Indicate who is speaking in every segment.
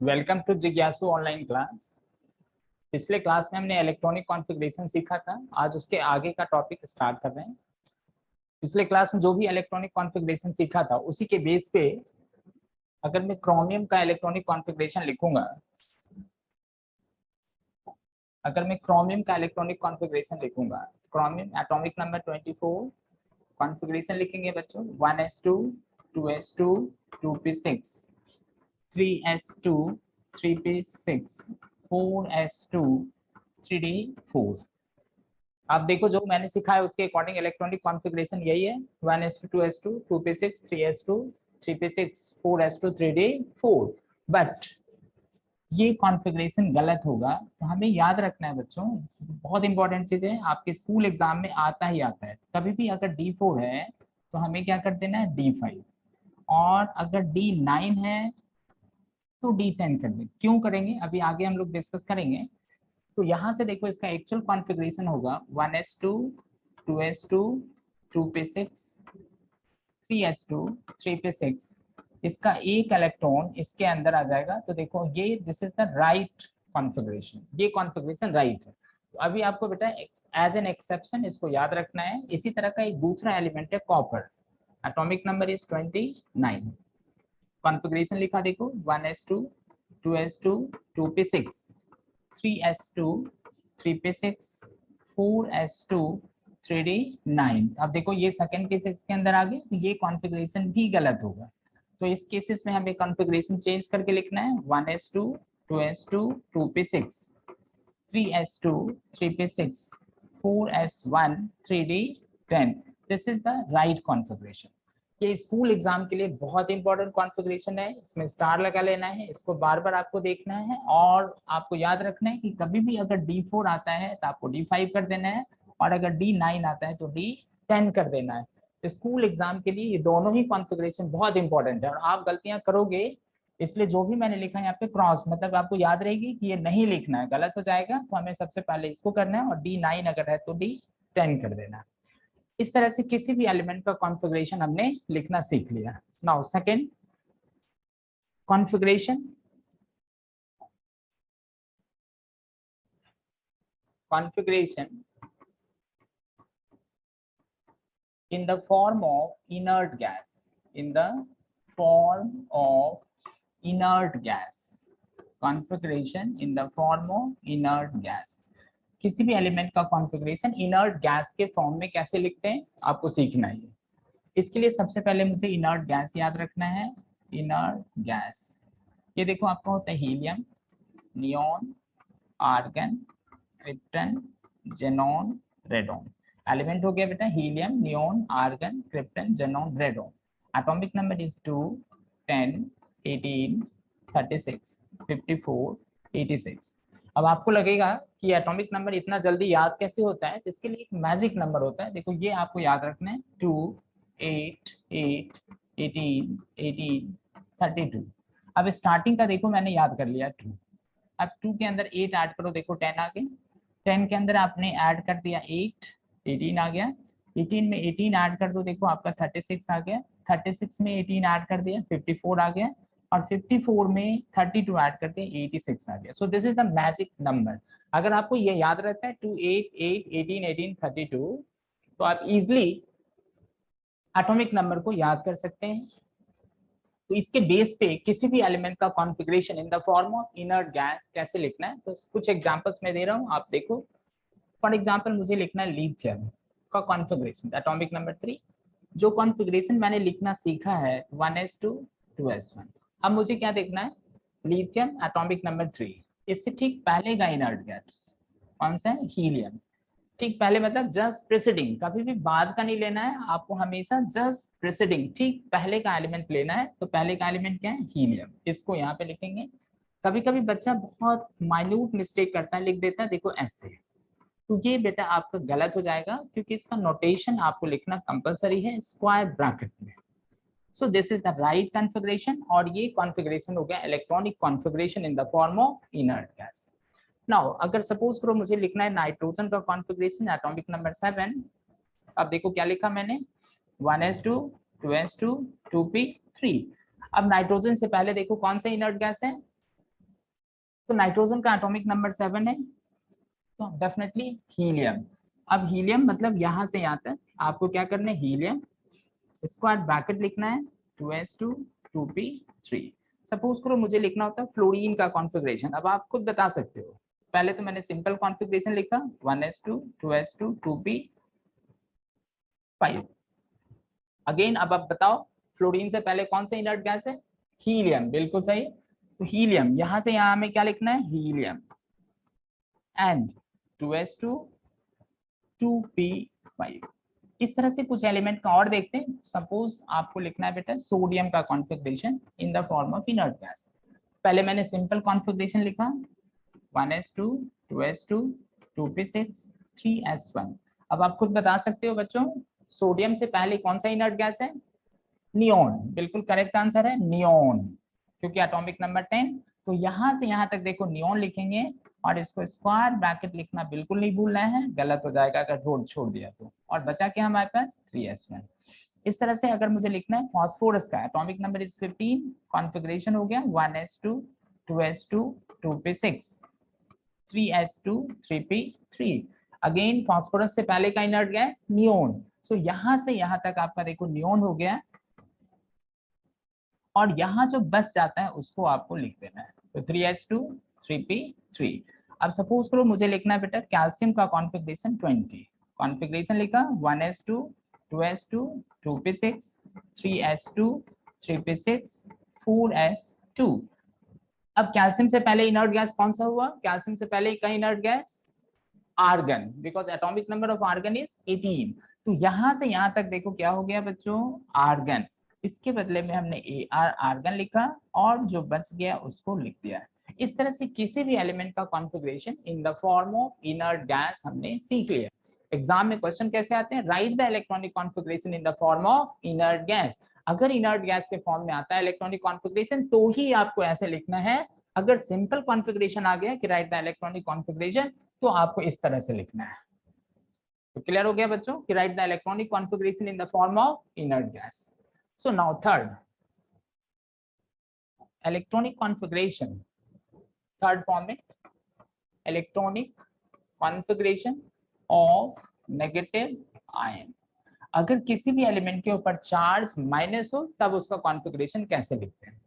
Speaker 1: Welcome to जिज्ञासु online class. पिछले class में हमने इलेक्ट्रॉनिक कॉन्फ़िगरेशन सीखा था। आज उसके आगे का टॉपिक स्टार्ट कर रहे हैं। पिछले क्लास में जो भी इलेक्ट्रॉनिक कॉन्फ़िगरेशन सीखा था उसी के बेस पे अगर मैं क्रोमियम का इलेक्ट्रॉनिक कॉन्फ़िगरेशन लिखूंगा, क्रोमियम एटॉमिक नंबर 24 कॉन्फ़िगरेशन लिखेंगे बच्चों। 1s2 2s2 2p6 3s2 3p6 4s2 3d4। आप देखो जो मैंने सिखाया उसके अकॉर्डिंग इलेक्ट्रॉनिक कॉन्फ़िगरेशन यही है। 1s2 2s2 2p6 3s2 3p6 4s2 3d4। But ये कॉन्फ़िगरेशन गलत होगा, तो हमें याद रखना है बच्चों, बहुत इंपॉर्टेंट चीज है, आपके स्कूल एग्जाम में आता ही आता है। कभी भी अगर D4 है तो हमें क्या कर देना है, D5, और अगर D9 है तो D10 कर दें। क्यों करेंगे अभी आगे हम लोग डिस्कस करेंगे। तो यहाँ से देखो इसका एक्चुअल कॉन्फ़िगरेशन होगा 1s2 2s2 2p6 3s2 3p6। इसका एक इलेक्ट्रॉन इसके अंदर आ जाएगा। तो देखो ये this is the right configuration, ये कॉन्फ़िगरेशन राइट है। तो अभी आपको बेटा एज एन एक्सेप्शन इसको याद रखना है। इसी तरह का एक दूसरा एलिमेंट है copper, atomic number is 29। Configuration लिखा देखो 1s2 2s2 2p6 3s2 3p6 4s2 3d9। अब देखो ये सेकंड केस इसके अंदर आ गए, तो ये कॉन्फ़िगरेशन भी गलत होगा। तो इस केसेस में हमें कॉन्फ़िगरेशन चेंज करके लिखना है 1s2 2s2 2p6 3s2 3p6 4s1 3d10। This is the right configuration. ये स्कूल एग्जाम के लिए बहुत इंपॉर्टेंट कॉन्फ़िगरेशन है। इसमें स्टार लगा लेना है, इसको बार बार आपको देखना है, और आपको याद रखना है कि कभी भी अगर D4 आता है तो आपको D5 कर देना है, और अगर D9 आता है तो D10 कर देना है। तो स्कूल एग्जाम के लिए ये दोनों ही कॉन्फ़िगरेशन बहुत इंपॉर्टेंट है, और आप गलतियां करोगे, इसलिए जो भी मैंने लिखा है यहाँ पे क्रॉस, मतलब आपको याद रहेगी कि ये नहीं लिखना है, गलत हो जाएगा। तो हमें सबसे पहले इसको करना है, और D9 अगर है तो D10 कर देना है। इस तरह से किसी भी एलिमेंट का कॉन्फ़िगरेशन हमने लिखना सीख लिया। Now second configuration in the form of inert gas, in the form of inert gas, configuration in the form of inert gas। किसी भी एलिमेंट का कॉन्फ़िगरेशन इनर्ट गैस के फॉर्म में कैसे लिखते हैं आपको सीखना है। इसके लिए सबसे पहले मुझे इनर्ट गैस याद रखना है। इनर्ट गैस ये देखो आपका होता है helium, neon, argon, krypton, xenon, radon. Element हो गया बेटा helium, neon, argon, krypton, xenon, radon. Atomic number is 2 10 18 36 54 86। अब आपको लगेगा कि एटॉमिक नंबर इतना जल्दी याद कैसे होता है, इसके लिए एक मैजिक नंबर होता है। देखो ये आपको याद रखना है 2 8 8 18 18 32। अब स्टार्टिंग का देखो मैंने याद कर लिया 2। अब 2 के अंदर 8 ऐड करो, देखो 10 आ गए। 10 के अंदर आपने ऐड कर दिया 8, 18 आ गया। 18 में 18 ऐड कर दो, देखो आपका 36 आ गया। 36 में 18 ऐड कर दिया 54 आ गया, और 54 में 32 ऐड कर दिया 86 आ गया। So this is the magic number. अगर आपको ये याद रहता है 2 8 8 18 18 32, तो आप इजिली एटॉमिक नंबर को याद कर सकते हैं। तो इसके बेस पे किसी भी एलिमेंट का configuration in the form of inert gas कैसे लिखना है, तो कुछ एग्जांपल्स मैं दे रहा हूं, आप देखो। फॉर एग्जांपल मुझे लिखना है लिथियम का कॉन्फ़िगरेशन एटॉमिक नंबर 3। जो कॉन्फ़िगरेशन मैंने लिखना सीखा है 1s2 2s1। अब मुझे क्या देखना है, लिथियम एटॉमिक नंबर 3, इससे ठीक पहले का इनर्ट गैस कौन सा है, हीलियम। ठीक पहले मतलब जस्ट प्रेसिडिंग, कभी भी बाद का नहीं लेना है आपको, हमेशा जस्ट प्रेसिडिंग ठीक पहले का एलिमेंट लेना है। तो पहले का एलिमेंट क्या है, हीलियम, इसको यहाँ पे लिखेंगे। कभी कभी बच्चा बहुत माइन्यूट मिस्टेक करता है, लिख देता है देखो ऐसे, तो ये बेटा आपका गलत हो जाएगा, क्योंकि इसका नोटेशन आपको लिखना कंपलसरी है स्क्वायर ब्रैकेट में। So this is the right configuration, और ये कॉन्फ़िगरेशन हो गया electronic configuration in the form of inert gas. Now अगर सपोज करो मुझे लिखना है नाइट्रोजन का कॉन्फ़िगरेशन एटॉमिक नंबर 7। अब देखो क्या लिखा मैंने, 1s2 2s2 2p3। अब नाइट्रोजन से पहले देखो कौन सा इनर्ट गैस है, तो नाइट्रोजन का एटॉमिक नंबर 7 है, तो डेफिनेटली हीलियम। अब हीलियम मतलब यहाँ से यहाँ तक आपको क्या करना है, हीलियम इसको आज ब्रैकेट लिखना है 2s2 2p3। सपोज करो मुझे लिखना होता है फ्लोरीन का कॉन्फ़िगरेशन, अब आप खुद बता सकते हो। पहले तो मैंने सिंपल कॉन्फ़िगरेशन लिखा 1s2 2s2 2p5। अगेन अब आप बताओ फ्लोरीन से पहले कौन सा इनर्ट गैस है, हीलियम, बिल्कुल सही। तो हीलियम यहाँ से यहाँ हमें क्या लिखना है, हीलियम एंड 2s2 2p5। इस तरह से कुछ एलिमेंट का और देखते हैं। सपोज आपको लिखना है बेटा सोडियम का configuration in the form of inert gas. पहले मैंने सिंपल कॉन्फ़िगरेशन लिखा 1s2 2s2 2p6 3s1। अब आप खुद बता सकते हो बच्चों सोडियम से पहले कौन सा इनर्ट गैस है, नियोन, बिल्कुल करेक्ट आंसर है नियोन, क्योंकि एटॉमिक नंबर 10। तो यहाँ से यहाँ तक देखो नियोन लिखेंगे और इसको स्क्वायर ब्रैकेट लिखना बिल्कुल नहीं भूलना है, गलत हो जाएगा अगर छोड़ दिया तो। और बचा क्या हमारे पास 3s1। इस तरह से अगर मुझे लिखना है फास्फोरस का एटॉमिक नंबर इज 15, कॉन्फ़िगरेशन हो गया 1s2 2s2 2p6 3s2 3p3। Again phosphorus से पहले का इनर्ट गैस नियोन, सो यहाँ से यहाँ तक आपका देखो नियोन हो गया और यहाँ जो बच जाता है उसको आपको लिख देना है, तो 3s2 3p3। अब सपोज करो मुझे लिखना है बेटा कैल्शियम का कॉन्फ़िगरेशन 20, कॉन्फ़िगरेशन लिखा 1s2 2s2 2p6 3s2 3p6 4s2। अब कैल्शियम से पहले इनर्ट गैस कौन सा हुआ, कैल्शियम से पहले का inert gas argon, because atomic number of argon is 18। तो यहाँ से यहाँ तक देखो क्या हो गया बच्चों, आर्गन। इसके बदले में हमने आर्गन लिखा और जो बच गया उसको लिख दिया। इस तरह से किसी भी एलिमेंट का configuration in the form of inert gas हमने सीख लिया। एग्जाम में क्वेश्चन कैसे आते हैं, right the electronic configuration in the form of inert gas. अगर इनर्ट गैस के फॉर्म में आता है इलेक्ट्रॉनिक कॉन्फ़िगरेशन तो ही आपको ऐसे लिखना है। अगर सिंपल कॉन्फ़िगरेशन आ गया कि राइट द इलेक्ट्रॉनिक कॉन्फ़िगरेशन, तो आपको इस तरह से लिखना है। तो क्लियर हो गया बच्चों कि right the electronic configuration in the form of inert gas. So now third electronic configuration, third form में electronic configuration of negative ion. अगर किसी भी एलिमेंट के ऊपर चार्ज माइनस हो तब उसका कॉन्फ़िगरेशन कैसे लिखते हैं।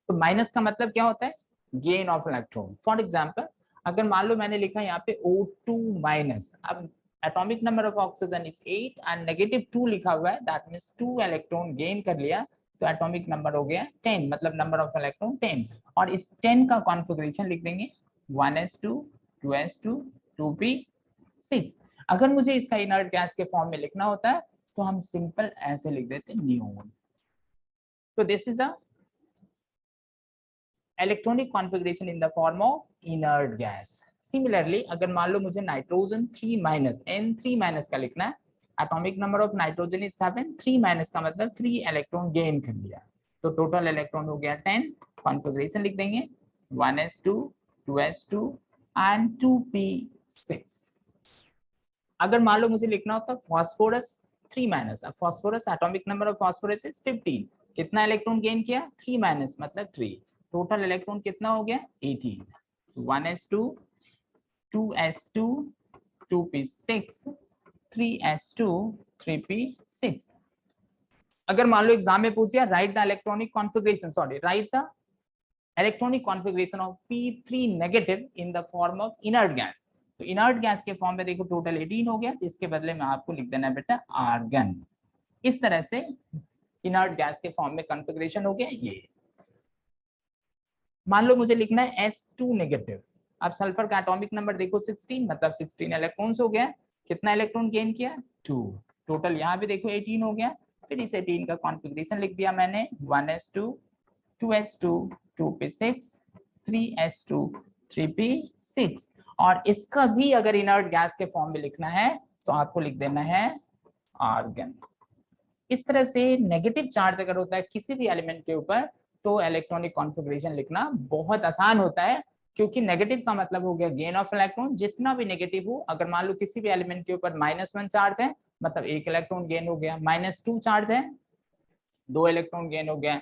Speaker 1: तो माइनस का मतलब क्या होता है, gain of electron. For example अगर मान लो मैंने लिखा यहाँ पे O2 माइनस, अब atomic number of oxygen is 8 and -2 लिखा हुआ है, दैट मींस 2 इलेक्ट्रॉन गेन कर लिया, तो एटॉमिक नंबर हो गया 10, मतलब नंबर ऑफ इलेक्ट्रॉन 10। और इस 10 का कॉन्फ़िगरेशन लिख देंगे 1s2 2s2 2p6। अगर मुझे इसका इनर्ट गैस के फॉर्म में लिखना होता है तो हम सिंपल ऐसे लिख देते नियोन। तो this is the electronic configuration in the form of inert gas. Similarly अगर मान लो मुझे नाइट्रोजन 3 माइनस N3 माइनस का लिखना है, atomic number of nitrogen is 7, 3 minus का मतलब 3 इलेक्ट्रॉन गेन कर लिया, तो टोटल इलेक्ट्रॉन हो गया 10। कॉन्फ़िगरेशन लिख देंगे 1s2 2s2 एंड 2p6। अगर मान लो मुझे लिखना होता फास्फोरस 3 माइनस, अब phosphorus atomic number of phosphorus is 15, कितना इलेक्ट्रॉन गेन किया 3 माइनस मतलब 3, टोटल इलेक्ट्रॉन कितना हो गया 18। 1s2 2s2 2p6 3s2 3p6। अगर मान लो एग्जाम में पूछ दिया right the electronic configuration, sorry right the electronic configuration of p3 negative in the form of inert gas, तो इनर्ट गैस के फॉर्म में देखो टोटल 18 हो गया, इसके बदले में आपको लिख देना है बेटा आर्गन। इस तरह से इनर्ट गैस के फॉर्म में कॉन्फ़िगरेशन हो गया ये। मान लो मुझे लिखना है S2 नेगेटिव, अब सल्फर का एटॉमिक नंबर देखो 16, मतलब 16 इलेक्ट्रॉन्स हो गया, कितना इलेक्ट्रॉन गेन किया 2, टोटल यहाँ पे देखो 18 हो गया। फिर इस 18 का कॉन्फ़िगरेशन लिख दिया मैंने 1s2 2s2 2p6 3s2 3p6। और इसका भी अगर इनर्ट गैस के फॉर्म में लिखना है तो आपको लिख देना है आर्गन। इस तरह से नेगेटिव चार्ज अगर होता है किसी भी एलिमेंट के ऊपर तो इलेक्ट्रॉनिक कॉन्फ़िगरेशन लिखना बहुत आसान होता है, क्योंकि नेगेटिव का मतलब हो गया गेन ऑफ इलेक्ट्रॉन, जितना भी नेगेटिव हो, अगर मान लो किसी भी एलिमेंट के ऊपर -1 चार्ज है मतलब 1 इलेक्ट्रॉन गेन हो गया, -2 चार्ज है 2 इलेक्ट्रॉन गेन हो गया,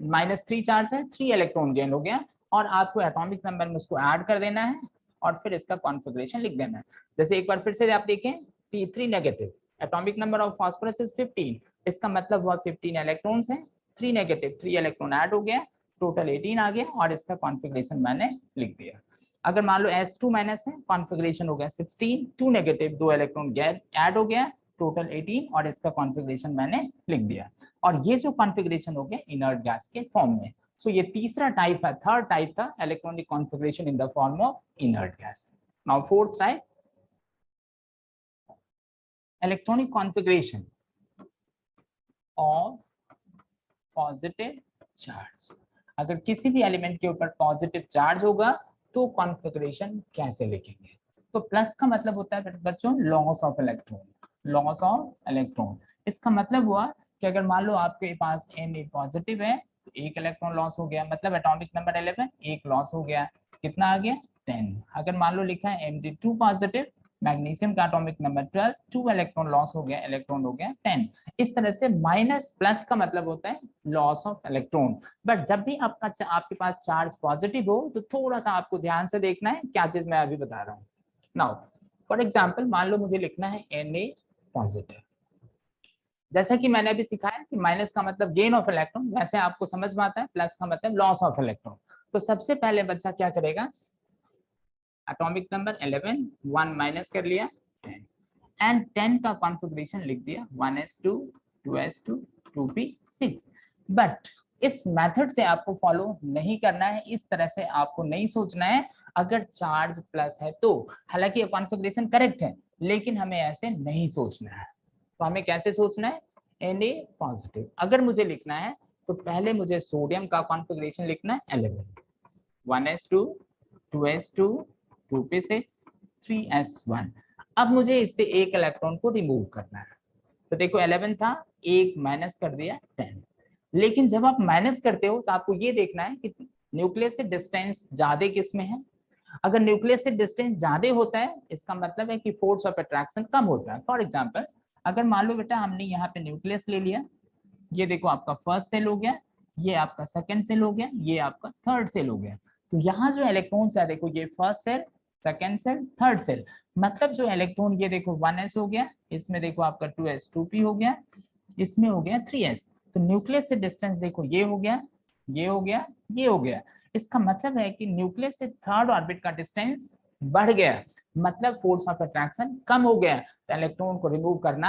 Speaker 1: -3 चार्ज है 3 इलेक्ट्रॉन गेन हो गया, और आपको एटॉमिक नंबर में उसको ऐड कर देना है और फिर इसका कॉन्फ़िगरेशन लिख देना है। जैसे एक बार फिर से आप देखें, P3 negative, atomic number of phosphorus is 15, इसका मतलब हुआ 15 इलेक्ट्रॉन्स हैं, 3 नेगेटिव, 3 इलेक्ट्रॉन ऐड हो गया, टोटल 18 आ गया और इसका कॉन्फ़िगरेशन मैंने लिख दिया। अगर मान लो S2 माइनस है, कॉन्फ़िगरेशन हो गया 16, 2 नेगेटिव, 2 इलेक्ट्रॉन ऐड हो गया, टोटल 18 और इसका कॉन्फ़िगरेशन मैंने लिख दिया। और ये जो कॉन्फ़िगरेशन हो गया इनर्ट गैस के फॉर्म में। सो ये तीसरा टाइप है, थर्ड टाइप था electronic configuration in the form of inert gas. Now fourth type, electronic configuration of positive charge. अगर किसी भी एलिमेंट के ऊपर पॉजिटिव चार्ज होगा तो कॉन्फ़िगरेशन कैसे लिखेंगे? तो प्लस का मतलब होता है बच्चों loss of electron, loss of electron. इसका मतलब हुआ कि अगर मान लो आपके पास Na पॉजिटिव है तो एक इलेक्ट्रॉन लॉस हो गया, मतलब एटॉमिक नंबर 11, एक लॉस हो गया, कितना आ गया 10। अगर मान लो लिखा है Mg2 पॉजिटिव, मैग्नीशियम का एटॉमिक नंबर 12, 2 इलेक्ट्रॉन लॉस हो गया, इलेक्ट्रॉन हो गया 10। इस तरह से माइनस प्लस का मतलब होता है लॉस ऑफ इलेक्ट्रॉन। बट जब भी आपके पास चार्ज पॉजिटिव हो तो थोड़ा सा आपको ध्यान से देखना है क्या चीज मैं अभी बता रहा हूँ। नाउ फॉर एग्जांपल मान लो मुझे लिखना है Na पॉजिटिव, जैसा कि मैंने अभी सिखाया कि माइनस का मतलब गेन ऑफ इलेक्ट्रॉन, वैसे आपको समझ में आता है प्लस का मतलब लॉस ऑफ इलेक्ट्रॉन। तो सबसे पहले बच्चा क्या करेगा, एटॉमिक नंबर 11, 1 माइनस कर लिया 10 एंड 10 का कॉन्फ़िगरेशन लिख दिया 1s2 2s2 2p6। बट इस मेथड से आपको फॉलो नहीं करना है, इस तरह से आपको नहीं सोचना है अगर चार्ज प्लस है तो। हालांकि ये कॉन्फ़िगरेशन करेक्ट है लेकिन हमें ऐसे नहीं सोचना है। तो हमें कैसे सोचना है, Na पॉजिटिव अगर मुझे लिखना है तो पहले मुझे सोडियम का कॉन्फ़िगरेशन लिखना है 11, 1s2 2s2 2p6 3s1। अब मुझे इससे एक इलेक्ट्रॉन को रिमूव करना है। तो देखो 11 था, एक माइनस कर दिया 10। लेकिन जब आप माइनस करते हो तो आपको ये देखना है कि न्यूक्लियस से डिस्टेंस ज्यादा किस में है। अगर न्यूक्लियस से डिस्टेंस ज्यादा होता है इसका मतलब है कि फोर्स ऑफ अट्रैक्शन कम होता है। फॉर एग्जांपल अगर मान लो बेटा हमने यहाँ पे न्यूक्लियस ले लिया, ये देखो आपका फर्स्ट सेल हो गया, ये आपका सेकंड सेल हो गया, ये आपका थर्ड सेल हो गया। तो यहाँ जो इलेक्ट्रॉन्स है देखो ये first shell, second shell, third shell, मतलब जो इलेक्ट्रॉन ये देखो 1s हो गया, इसमें देखो आपका 2s 2p हो गया, इसमें हो गया 3s। तो न्यूक्लियस से डिस्टेंस देखो ये हो गया, ये हो गया, ये हो गया। इसका मतलब है कि न्यूक्लियस से थर्ड ऑर्बिट का डिस्टेंस बढ़ गया, मतलब फोर्स ऑफ अट्रैक्शन कम हो गया, तो इलेक्ट्रॉन को रिमूव करना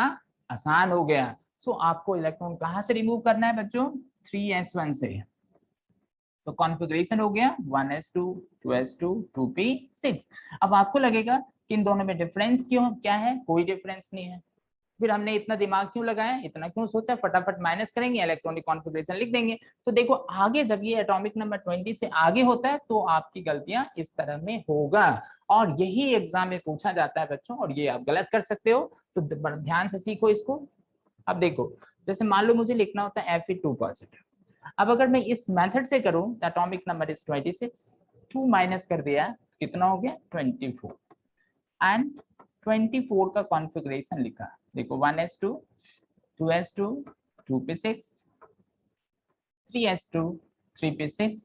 Speaker 1: आसान हो गया। सो आपको इलेक्ट्रॉन कहाँ से रिमूव करना है बच्चों, 3s1 से। तो कॉन्फ़िगरेशन हो गया 1s2 2s2 2p6। अब आपको लगेगा कि इन दोनों में डिफरेंस क्यों, क्या है, कोई डिफरेंस नहीं है। फिर हमने इतना दिमाग क्यों लगाया, इतना क्यों सोचा, फटाफट माइनस करेंगे, इलेक्ट्रॉनिक कॉन्फ़िगरेशन लिख देंगे। तो देखो आगे जब ये एटॉमिक नंबर 20 से आगे होता है तो आपकी गलतियां इस तरह में होगा और यही एग्जाम में पूछा जाता है बच्चों, और ये आप गलत कर सकते हो। तो ध्यान से सीखो इसको। अब देखो जैसे मान लो मुझे लिखना होता है Fe2 पॉजिटिव। अब अगर मैं इस मेथड से करूं तो एटॉमिक नंबर इज 26, 2 माइनस कर दिया कितना हो गया 24 एंड 24 का कॉन्फ़िगरेशन लिखा, देखो 1s2 2s2 2p6 3s2 3p6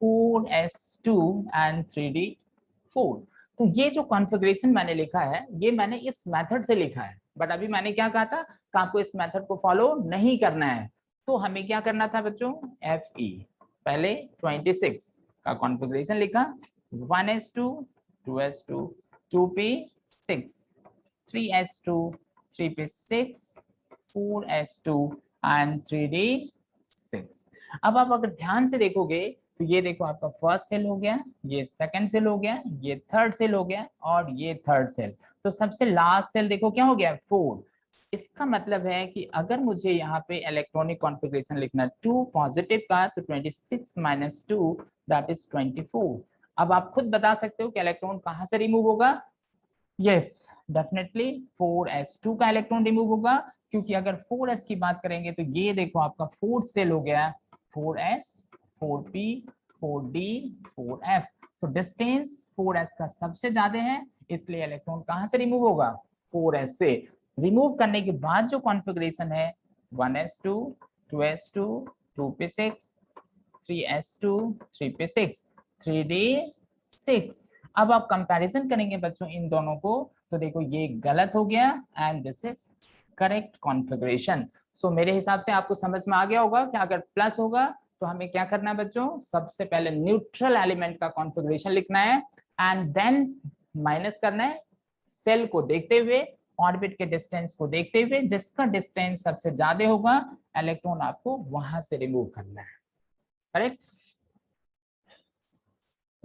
Speaker 1: 4s2 and 3d4। तो ये जो कॉन्फ़िगरेशन मैंने लिखा है ये मैंने इस मेथड से लिखा है, बट अभी मैंने क्या कहा था कि आपको इस मेथड को फॉलो नहीं करना है। तो हमें क्या करना था बच्चों, Fe पहले 26 का कॉन्फ़िगरेशन लिखा, 1s2 2s2 2p6 3s2 3p6 4s2 and 3d6। अब आप अगर ध्यान से देखोगे तो ये देखो आपका फर्स्ट सेल हो गया, ये सेकंड सेल हो गया, ये थर्ड सेल हो गया और ये थर्ड सेल। तो सबसे लास्ट सेल देखो क्या हो गया 4। इसका मतलब है कि अगर मुझे यहाँ पे इलेक्ट्रॉनिक कॉन्फ़िगरेशन लिखना है 2 पॉजिटिव का तो 26 माइनस 2 दैट इज 24। अब आप खुद बता सकते हो कि इलेक्ट्रॉन कहाँ से रिमूव होगा, यस डेफिनेटली 4s2 का इलेक्ट्रॉन रिमूव होगा, क्योंकि अगर 4s की बात करेंगे तो ये देखो आपका फोर्थ सेल हो गया 4s 4p 4d 4f। तो डिस्टेंस 4s का सबसे ज्यादा है इसलिए इलेक्ट्रॉन कहाँ से रिमूव होगा 4s से। रिमूव करने के बाद जो कॉन्फ़िगरेशन है 1s2 2s2 2p6 3s2 3p6 3d6। अब आप कंपैरिजन करेंगे बच्चों इन दोनों को, तो देखो ये गलत हो गया and this is correct configuration. So मेरे हिसाब से आपको समझ में आ गया होगा कि अगर प्लस होगा तो हमें क्या करना है बच्चों, सबसे पहले न्यूट्रल एलिमेंट का कॉन्फ़िगरेशन लिखना है एंड देन माइनस करना है सेल को देखते हुए, ऑर्बिट के डिस्टेंस को देखते हुए, जिसका डिस्टेंस सबसे ज्यादा होगा इलेक्ट्रॉन आपको वहां से रिमूव करना है। करेक्ट।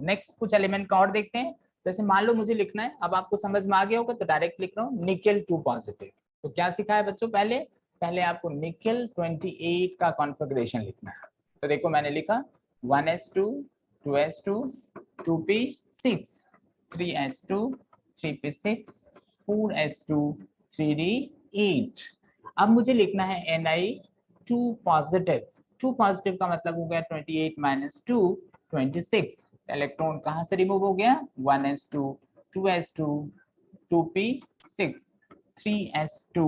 Speaker 1: नेक्स्ट कुछ एलिमेंट का और देखते हैं। जैसे मान लो मुझे लिखना है, अब आपको समझ में आ गया होगा तो डायरेक्ट लिख रहा हूँ निकेल 2 पॉजिटिव। तो क्या सीखा है बच्चों, पहले आपको निकेल 28 का कॉन्फ़िगरेशन लिखना है। तो देखो मैंने लिखा 1s2 2s2 2p6 3s2 3p6 4s2 3d8। अब मुझे लिखना है Ni2 पॉजिटिव। 2 पॉजिटिव का मतलब हो गया 28 माइनस 2 26। इलेक्ट्रॉन कहां से रिमूव हो गया, 1s2 2s2 2p6 3s2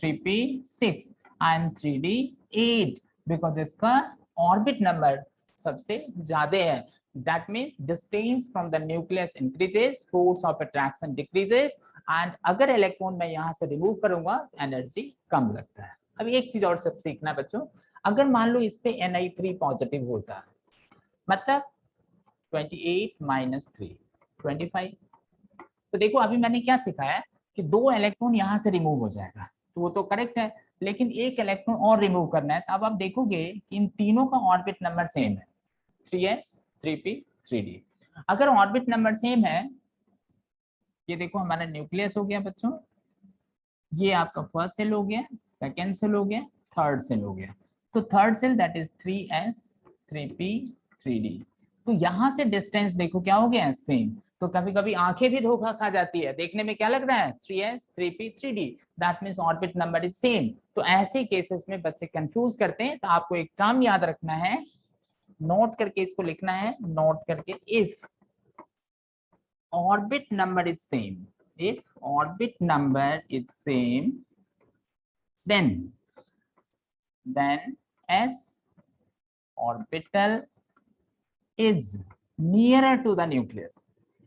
Speaker 1: 3p6 and 3d8 because इसका ऑर्बिट नंबर सबसे ज्यादा है। That means distance from the nucleus increases, force of attraction decreases and अगर इलेक्ट्रॉन मैं यहाँ से रिमूव करूंगा एनर्जी कम लगता है। अब एक चीज और सब सीखना है बच्चों, अगर मान लो इस पे Ni3 पॉजिटिव होता मतलब 28 माइनस 3 25। तो देखो अभी मैंने क्या सिखाया कि 2 इलेक्ट्रॉन यहाँ से रिमूव हो जाएगा, तो वो तो करेक्ट है, लेकिन एक इलेक्ट्रॉन और रिमूव करना है। तो अब आप देखोगे कि इन तीनों का ऑर्बिट नंबर सेम है 3s 3p 3d। अगर ऑर्बिट नंबर सेम है, ये देखो हमारा न्यूक्लियस हो गया बच्चों, ये आपका फर्स्ट सेल हो गया, सेकेंड सेल हो गया, थर्ड सेल हो गया। तो third cell that is 3s 3p 3d। तो यहां से डिस्टेंस देखो क्या हो गया, सेम। तो कभी कभी आंखें भी धोखा खा जाती है, देखने में क्या लग रहा है 3s 3p 3d, that means orbit number is same. तो ऐसे केसेस में बच्चे कंफ्यूज करते हैं, तो आपको एक टर्म याद रखना है, नोट करके इसको लिखना है, नोट करके, if orbit number is same, if orbit number is same, then s orbital is nearer to the nucleus,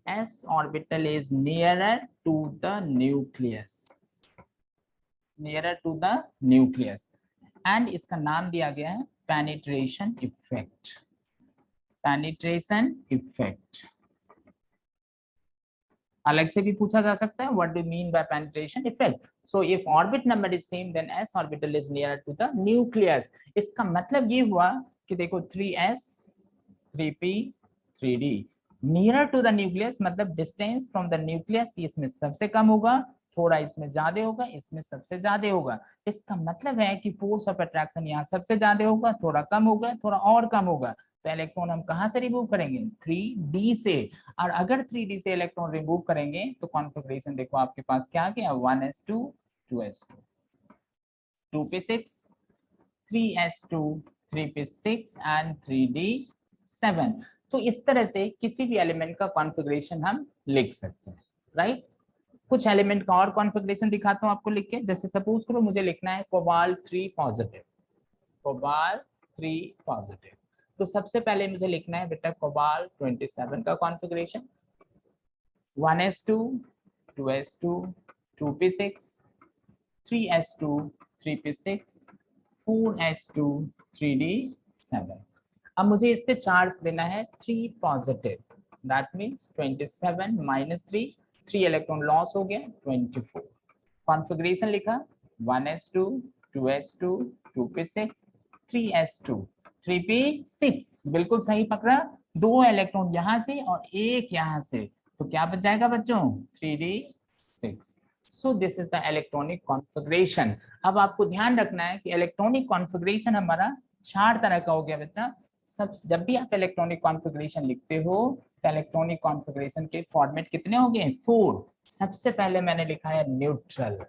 Speaker 1: s orbital is nearer to the nucleus, nearer to the nucleus and इसका नाम दिया गया है penetration effect, penetration effect। अलग से भी पूछा जा सकता है, what do mean by penetration effect. So if orbit number is same then s orbital is near to the nucleus. इसका मतलब ये हुआ कि देखो 3s 3p 3d near to the nucleus मतलब डिस्टेंस फ्रॉम द न्यूक्लियस इसमें सबसे कम होगा, थोड़ा इसमें ज्यादा होगा, इसमें सबसे ज्यादा होगा। इसका मतलब है कि फोर्स ऑफ अट्रैक्शन यहाँ सबसे ज्यादा होगा, थोड़ा कम होगा, थोड़ा और कम होगा। तो इलेक्ट्रॉन हम कहाँ से रिमूव करेंगे, 3d से। और अगर 3d से इलेक्ट्रॉन रिमूव करेंगे तो कॉन्फ़िगरेशन देखो आपके पास क्या आ गया, 1s2 2s2 2p6 3s2 3p6 and 3d7। तो इस तरह से किसी भी एलिमेंट का कॉन्फ़िगरेशन हम लिख सकते हैं, राइट। कुछ एलिमेंट का और कॉन्फ़िगरेशन दिखाता हूँ आपको लिख के। जैसे सपोज करो मुझे लिखना है कोबाल्ट 3 पॉजिटिव, कोबाल्ट 3 पॉजिटिव। तो सबसे पहले मुझे लिखना है बेटा कोबाल्ट 27 का configuration, 1s2 2s2 2p6 3s2 3p6 4s2 3d7। अब मुझे इस पे चार्ज देना है 3 positive, that means 27 minus 3 3 electron loss हो गया 24। कॉन्फ़िगरेशन लिखा 1s2 2s2 2p6 3s2 3p6, बिल्कुल सही पकड़ा। 2 इलेक्ट्रॉन यहाँ से और एक यहाँ से, तो क्या बच जाएगा बच्चों 3d6। So this is the electronic configuration. अब आपको ध्यान रखना है कि इलेक्ट्रॉनिक कॉन्फ़िगरेशन हमारा 4 तरह का हो गया बेटा। सब जब भी आप इलेक्ट्रॉनिक कॉन्फ़िगरेशन लिखते हो तो इलेक्ट्रॉनिक कॉन्फ़िगरेशन के फॉर्मेट कितने हो गए, 4। सबसे पहले मैंने लिखा है न्यूट्रल,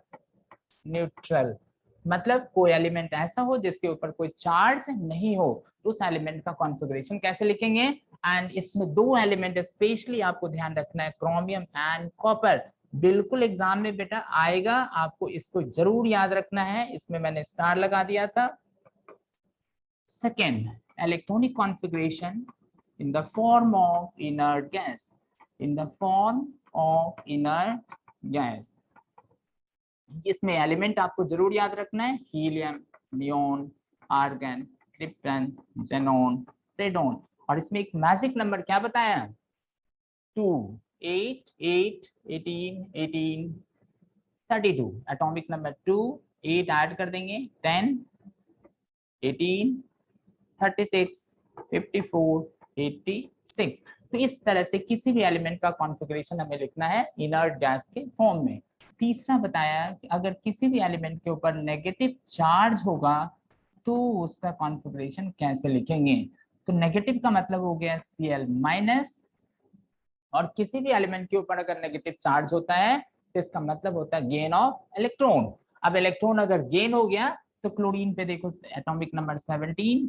Speaker 1: न्यूट्रल मतलब कोई एलिमेंट ऐसा हो जिसके ऊपर कोई चार्ज नहीं हो, तो उस एलिमेंट का कॉन्फ़िगरेशन कैसे लिखेंगे। एंड इसमें 2 एलिमेंट स्पेशली आपको ध्यान रखना है, क्रोमियम एंड कॉपर। बिल्कुल एग्जाम में बेटा आएगा, आपको इसको जरूर याद रखना है। इसमें मैंने स्टार लगा दिया था, Second, electronic configuration in the form of inert gas. In the form of inert gas. इसमें एलिमेंट आपको जरूर याद रखना है, helium, neon, argon, krypton, xenon, radon. और इसमें एक मैजिक नंबर क्या बताया, 2, 8, 8, 18, 18, 32। एटॉमिक नंबर 2, 8 ऐड कर देंगे, 10, 18, 36, 54, 86। तो इस तरह से किसी भी एलिमेंट का कॉन्फ़िगरेशन हमें लिखना है इनर्ट गैस के फॉर्म में। तीसरा बताया कि अगर किसी भी एलिमेंट के ऊपर नेगेटिव चार्ज होगा तो उसका कॉन्फ़िगरेशन कैसे लिखेंगे। तो नेगेटिव का मतलब हो गया Cl माइनस, और किसी भी एलिमेंट के ऊपर अगर नेगेटिव चार्ज होता है तो इसका मतलब होता है गेन ऑफ इलेक्ट्रॉन। अब इलेक्ट्रॉन अगर गेन हो गया तो क्लोरीन पे देखो एटॉमिक नंबर 17,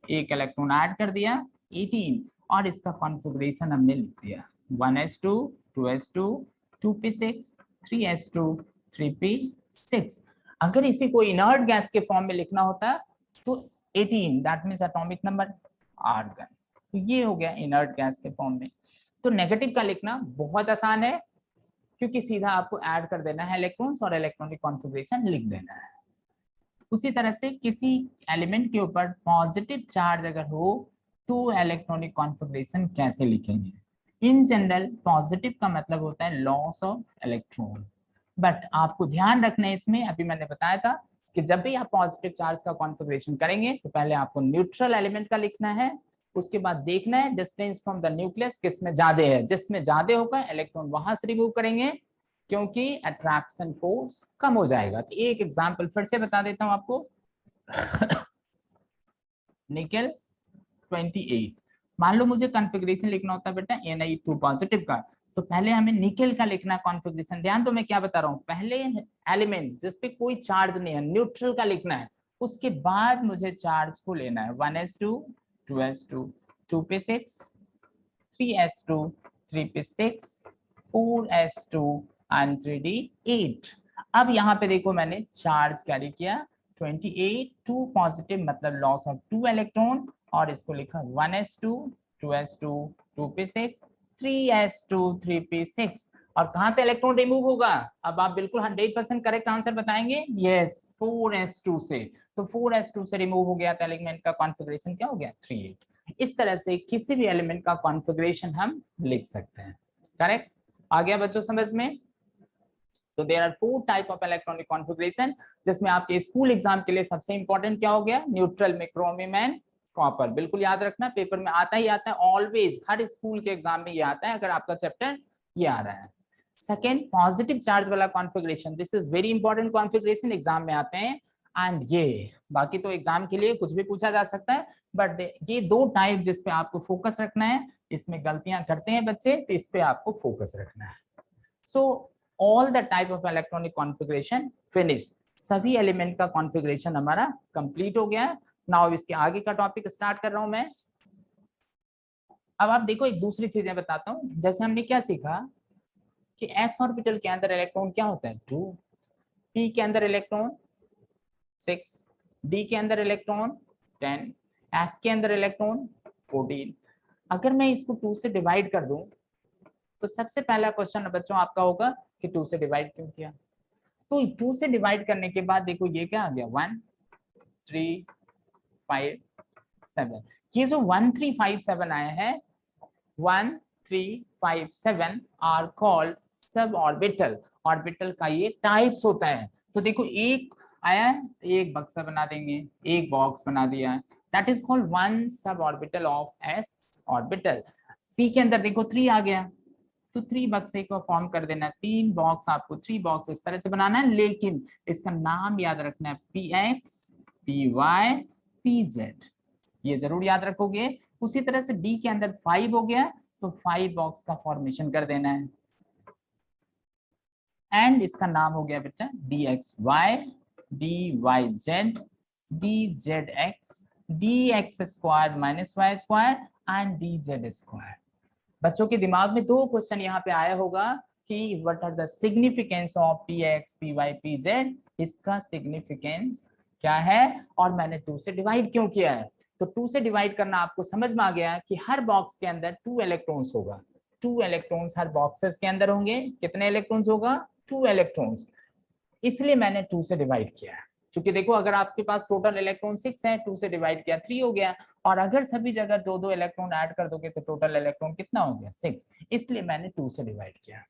Speaker 1: एक इलेक्ट्रॉन ऐड कर दिया 18, और इसका कॉन्फ़िगरेशन हमने लिख दिया 1s2, 2s2, 2p6, 3s2, 3p6। अगर इसी को इनर्ट गैस के फॉर्म में लिखना होता तो 18, that means atomic number argon. तो ये हो गया इनर्ट गैस के फॉर्म में। तो नेगेटिव का लिखना बहुत आसान है, क्योंकि सीधा आपको ऐड कर देना है इलेक्ट्रॉन्स और इलेक्ट्रॉनिक कॉन्फ़िगरेशन लिख देना है। उसी तरह से किसी एलिमेंट के ऊपर पॉजिटिव चार्ज अगर हो तो इलेक्ट्रॉनिक कॉन्फ़िगरेशन कैसे लिखेंगे। इन जनरल पॉजिटिव का मतलब होता है लॉस ऑफ इलेक्ट्रॉन, बट आपको ध्यान रखना है इसमें, अभी मैंने बताया था कि जब भी आप पॉजिटिव चार्ज का कॉन्फ़िगरेशन करेंगे तो पहले आपको न्यूट्रल एलिमेंट का लिखना है, उसके बाद देखना है डिस्टेंस फ्रॉम द न्यूक्लियस किस में ज्यादा है, जिसमें ज्यादा होगा इलेक्ट्रॉन वहां से रिमूव करेंगे क्योंकि अट्रैक्शन फोर्स कम हो जाएगा। तो एक एग्जांपल फिर से बता देता हूं आपको निकेल 28। मान लो मुझे कॉन्फ़िगरेशन लिखना होता है बेटा Na2 पॉजिटिव का, तो पहले हमें निकेल का लिखना कॉन्फ़िगरेशन। ध्यान दो मैं क्या बता रहा हूँ, पहले एलिमेंट जिस पे कोई चार्ज नहीं है न्यूट्रल का लिखना है, उसके बाद मुझे चार्ज को लेना है 1s2, 2s2, 2p6, 3s2, 3p6, 4s2 and 3d8। अब यहाँ पे देखो मैंने चार्ज कैरी किया 28, 2 पॉजिटिव मतलब लॉस ऑफ 2 इलेक्ट्रॉन, और इसको लिखा 1s2, 2s2, 2p6, 3s2, 3p6। और कहां से इलेक्ट्रॉन रिमूव होगा, अब आप बिल्कुल 100% करेक्ट आंसर बताएंगे, यस 4s2 से। तो 4s2 से रिमूव हो गया तो एलिमेंट का कॉन्फ़िगरेशन क्या हो गया 38। इस तरह से किसी भी एलिमेंट का कॉन्फ़िगरेशन हम लिख सकते हैं। करेक्ट, आ गया बच्चों समझ में। तो there are 4 type of electronic configuration, जिसमें आपके स्कूल एग्जाम के लिए सबसे इंपॉर्टेंट क्या हो गया, न्यूट्रल में क्रोमियम एंड कॉपर। बिल्कुल याद रखना, पेपर में आता ही आता है, ऑलवेज हर स्कूल के एग्जाम में ये आता है अगर आपका चैप्टर ये आ रहा है। सेकेंड, पॉजिटिव चार्ज वाला configuration, this is very important configuration, exam में आते हैं। एंड ये बाकी तो एग्जाम के लिए कुछ भी पूछा जा सकता है, बट ये 2 टाइप जिस पे आपको फोकस रखना है, इसमें गलतियां करते हैं बच्चे तो इस पे आपको फोकस रखना है। So all the type of electronic configuration finish, सभी एलिमेंट का कॉन्फ़िगरेशन हमारा कंप्लीट हो गया है। नाउ इसके आगे का टॉपिक स्टार्ट कर रहा हूं मैं। अब आप देखो एक दूसरी चीजें बताता हूं, जैसे हमने क्या सीखा कि s ऑर्बिटल के अंदर इलेक्ट्रॉन क्या होता है 2, p के अंदर इलेक्ट्रॉन 6, d के अंदर इलेक्ट्रॉन 10, f के अंदर इलेक्ट्रॉन 14। अगर मैं इसको 2 से डिवाइड कर दूं तो सबसे पहला क्वेश्चन बच्चों आपका होगा कि 2 से डिवाइड क्यों किया। तो 2 से डिवाइड करने के बाद देखो ये क्या आ गया 1, 3, 5, 7। ये जो 1, 3, 5, 7 आया है 1, 3, 5, 7 are called sub orbital. Orbital का ये टाइप्स होता है। तो देखो एक आया है, एक बक्सा बना देंगे, एक बॉक्स बना दिया, that is called one sub orbital of S orbital. P के अंदर देखो 3 आ गया, तो 3 बक्से को फॉर्म कर देना, 3 बॉक्स, आपको 3 बॉक्स इस तरह से बनाना है, लेकिन इसका नाम याद रखना है p x, p y, p z, ये जरूर याद रखोगे। उसी तरह से डी के अंदर 5 हो गया तो 5 बॉक्स का फॉर्मेशन कर देना है, एंड इसका नाम हो गया बेटा d x y, d y z, d z x, d x square minus y square and d z square. बच्चों के दिमाग में 2 क्वेश्चन यहाँ पे आया होगा कि what are the significance of p x, p y, p z, इसका सिग्निफिकेंस क्या है और मैंने 2 से डिवाइड क्यों किया है। तो 2 से डिवाइड करना आपको समझ में आ गया कि हर बॉक्स के अंदर 2 इलेक्ट्रॉन्स होगा, 2 इलेक्ट्रॉन्स हर बॉक्सेस के अंदर होंगे। कितने इलेक्ट्रॉन्स होगा? 2 इलेक्ट्रॉन्स, इसलिए मैंने 2 से डिवाइड किया है। क्योंकि देखो अगर आपके पास टोटल इलेक्ट्रॉन 6 है, 2 से डिवाइड किया 3 हो गया, और अगर सभी जगह 2-2 इलेक्ट्रॉन ऐड कर दोगे तो टोटल इलेक्ट्रॉन कितना हो गया? 6, इसलिए मैंने 2 से डिवाइड किया।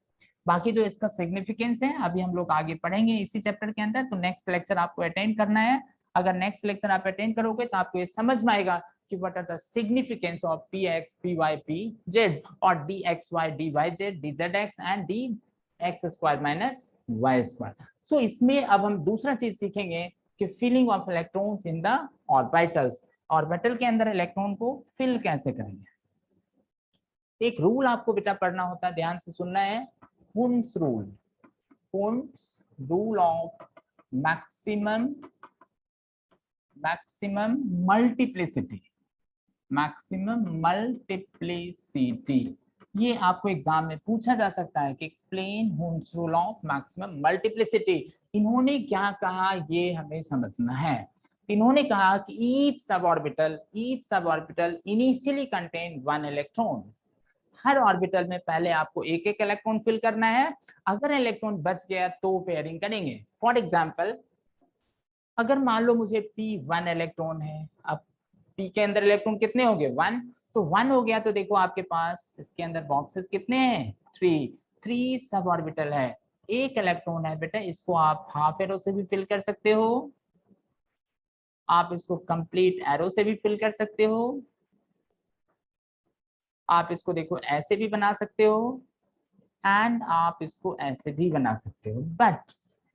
Speaker 1: बाकी जो इसका सिग्निफिकेंस है अभी हम लोग आगे पढ़ेंगे इसी चैप्टर के अंदर, तो नेक्स्ट लेक्चर आपको अटेंड करना है। अगर नेक्स्ट लेक्चर आप अटेंड करोगे तो आपको ये समझ में आएगा कि what are the significance of px, py, pz और dxy, dyz, dzx and dx square minus y square. So इसमें अब हम दूसरा चीज सीखेंगे कि filling of electrons in the orbitals, orbital के अंदर इलेक्ट्रॉन को फिल कैसे करेंगे। एक रूल आपको बेटा पढ़ना होता है, ध्यान से सुनना है, Hund's rule, Hund's rule of maximum multiplicity, maximum multiplicity। ये आपको एग्जाम में पूछा जा सकता है कि explain Hund's rule of maximum multiplicity। इन्होंने क्या कहा ये हमें समझना है। इन्होंने कहा कि each suborbital initially contain 1 electron। हर ऑर्बिटल में पहले आपको एक एक इलेक्ट्रॉन फिल करना है, अगर इलेक्ट्रॉन बच गया तो पेयरिंग करेंगे। फॉर एग्जांपल अगर मान लो मुझे p1 इलेक्ट्रॉन है, अब p के अंदर इलेक्ट्रॉन कितने हो गए? 1, तो 1 हो गया तो देखो आपके पास इसके अंदर बॉक्सेस कितने हैं? 3 सब ऑर्बिटल है, एक इलेक्ट्रॉन है बेटा, इसको आप हाफ एरो से भी फिल कर सकते हो, आप इसको कंप्लीट एरो से भी फिल कर सकते हो, आप इसको देखो ऐसे भी बना सकते हो एंड आप इसको ऐसे भी बना सकते हो। But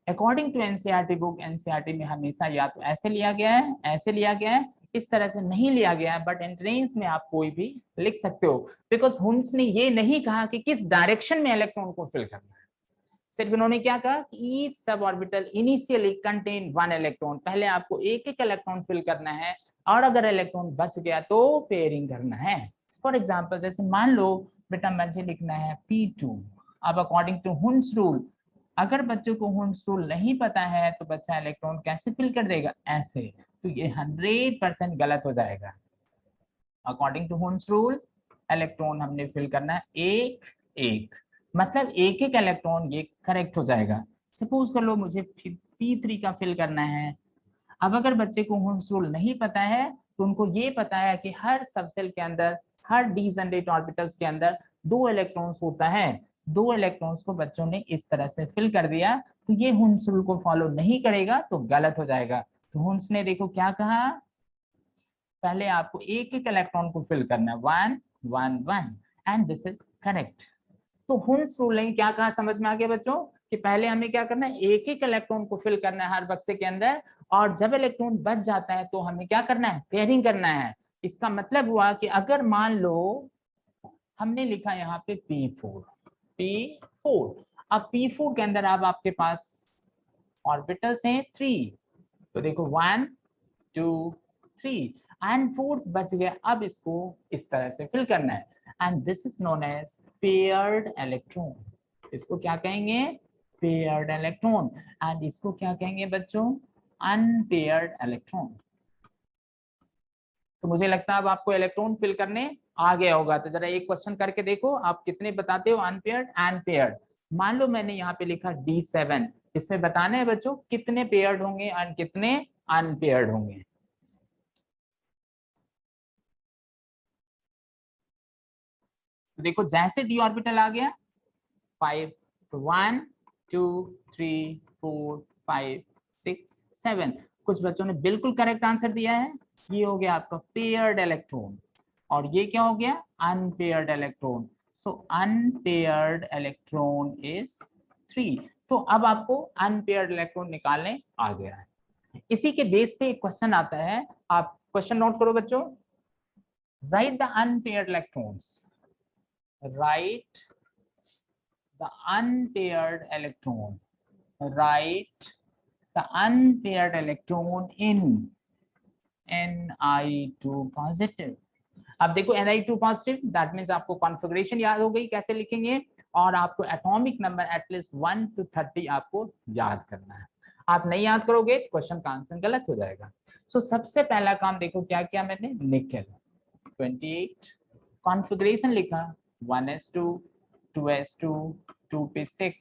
Speaker 1: according to NCERT book, NCERT में हमेशा या तो ऐसे लिया गया है, ऐसे लिया गया है, इस तरह से नहीं लिया गया है, बट एंट्रेंस में आप कोई भी लिख सकते हो। बिकॉज हुंस ने ये नहीं कहा कि किस डायरेक्शन में इलेक्ट्रॉन को फिल करना है, सिर्फ इन्होंने क्या कहा कि each sub orbital initially contain 1 electron, पहले आपको एक एक इलेक्ट्रॉन फिल करना है और अगर इलेक्ट्रॉन बच गया तो पेयरिंग करना है। फॉर एग्जाम्पल जैसे मान लो बेटा मुझे लिखना है P2, अब अकॉर्डिंग टू हुंस रूल, अगर बच्चों को हुंस रूल नहीं पता है तो बच्चा इलेक्ट्रॉन कैसे फिल कर देगा? ऐसे, तो ये 100% गलत हो जाएगा। According to Hund's rule electron हमने फिल करना है एक एक, मतलब एक एक इलेक्ट्रॉन, ये करेक्ट हो जाएगा। सपोज कर लो मुझे P3 का फिल करना है, अब अगर बच्चे को हुंस रूल नहीं पता है तो उनको ये पता है कि हर सबसेल के अंदर, हर डीजनरेट ऑर्बिटल्स के अंदर 2 इलेक्ट्रॉन्स होता है, 2 इलेक्ट्रॉन्स को बच्चों ने इस तरह से फिल कर दिया, तो ये हुंस रूल को फॉलो नहीं करेगा तो गलत हो जाएगा। तो हुंस ने देखो क्या कहा, पहले आपको एक एक इलेक्ट्रॉन को फिल करना है, 1 1 1 एंड दिस इज करेक्ट। तो हुंस रूल ने क्या कहा, समझ में आ गया बच्चों कि पहले हमें क्या करना है, एक एक इलेक्ट्रॉन को फिल करना है हर बक्से के अंदर, और जब इलेक्ट्रॉन बच जाता है तो हमें क्या करना है? पेयरिंग करना है। इसका मतलब हुआ कि अगर मान लो हमने लिखा यहाँ पे P4, अब P4 के अंदर अब आपके पास ऑर्बिटल्स हैं 3, तो देखो 1 2 3 एंड 4th बच गया, अब इसको इस तरह से फिल करना है and this is known as paired electron. इसको क्या कहेंगे? Paired electron. एंड इसको क्या कहेंगे बच्चों? Unpaired electron. तो मुझे लगता है अब आपको इलेक्ट्रॉन फिल करने आ गया होगा, तो जरा एक क्वेश्चन करके देखो आप कितने बताते हो अनपेयर्ड एंड पेयर्ड। मान लो मैंने यहाँ पे लिखा D7, इसमें बताना है बच्चों कितने पेयर्ड होंगे और कितने अनपेयर्ड होंगे। तो देखो जैसे d ऑर्बिटल आ गया 5, तो 1 2 3 4 5 6 7, कुछ बच्चों ने बिल्कुल करेक्ट आंसर दिया है, ये हो गया आपका पेयर्ड इलेक्ट्रॉन, और ये क्या हो गया? Unpaired electron. So unpaired electron is 3। तो अब आपको अनपेयर्ड इलेक्ट्रॉन निकालने आ गया है। इसी के बेस पे एक क्वेश्चन आता है, आप क्वेश्चन नोट करो बच्चों, right the unpaired electrons, write the unpaired electron, write the unpaired electron in Ni2 positive। अब देखो Ni2 पॉजिटिव, दैट मीन्स आपको कॉन्फ़िगरेशन याद हो गई कैसे लिखेंगे, और आपको एटॉमिक नंबर एटलीस्ट 1 to 30 आपको याद करना है। आप नहीं याद करोगे क्वेश्चन का आंसर गलत हो जाएगा। सो सबसे पहला काम देखो क्या किया मैंने, निकल 28 कॉन्फ़िगरेशन लिखा 1s2 2s2 2p6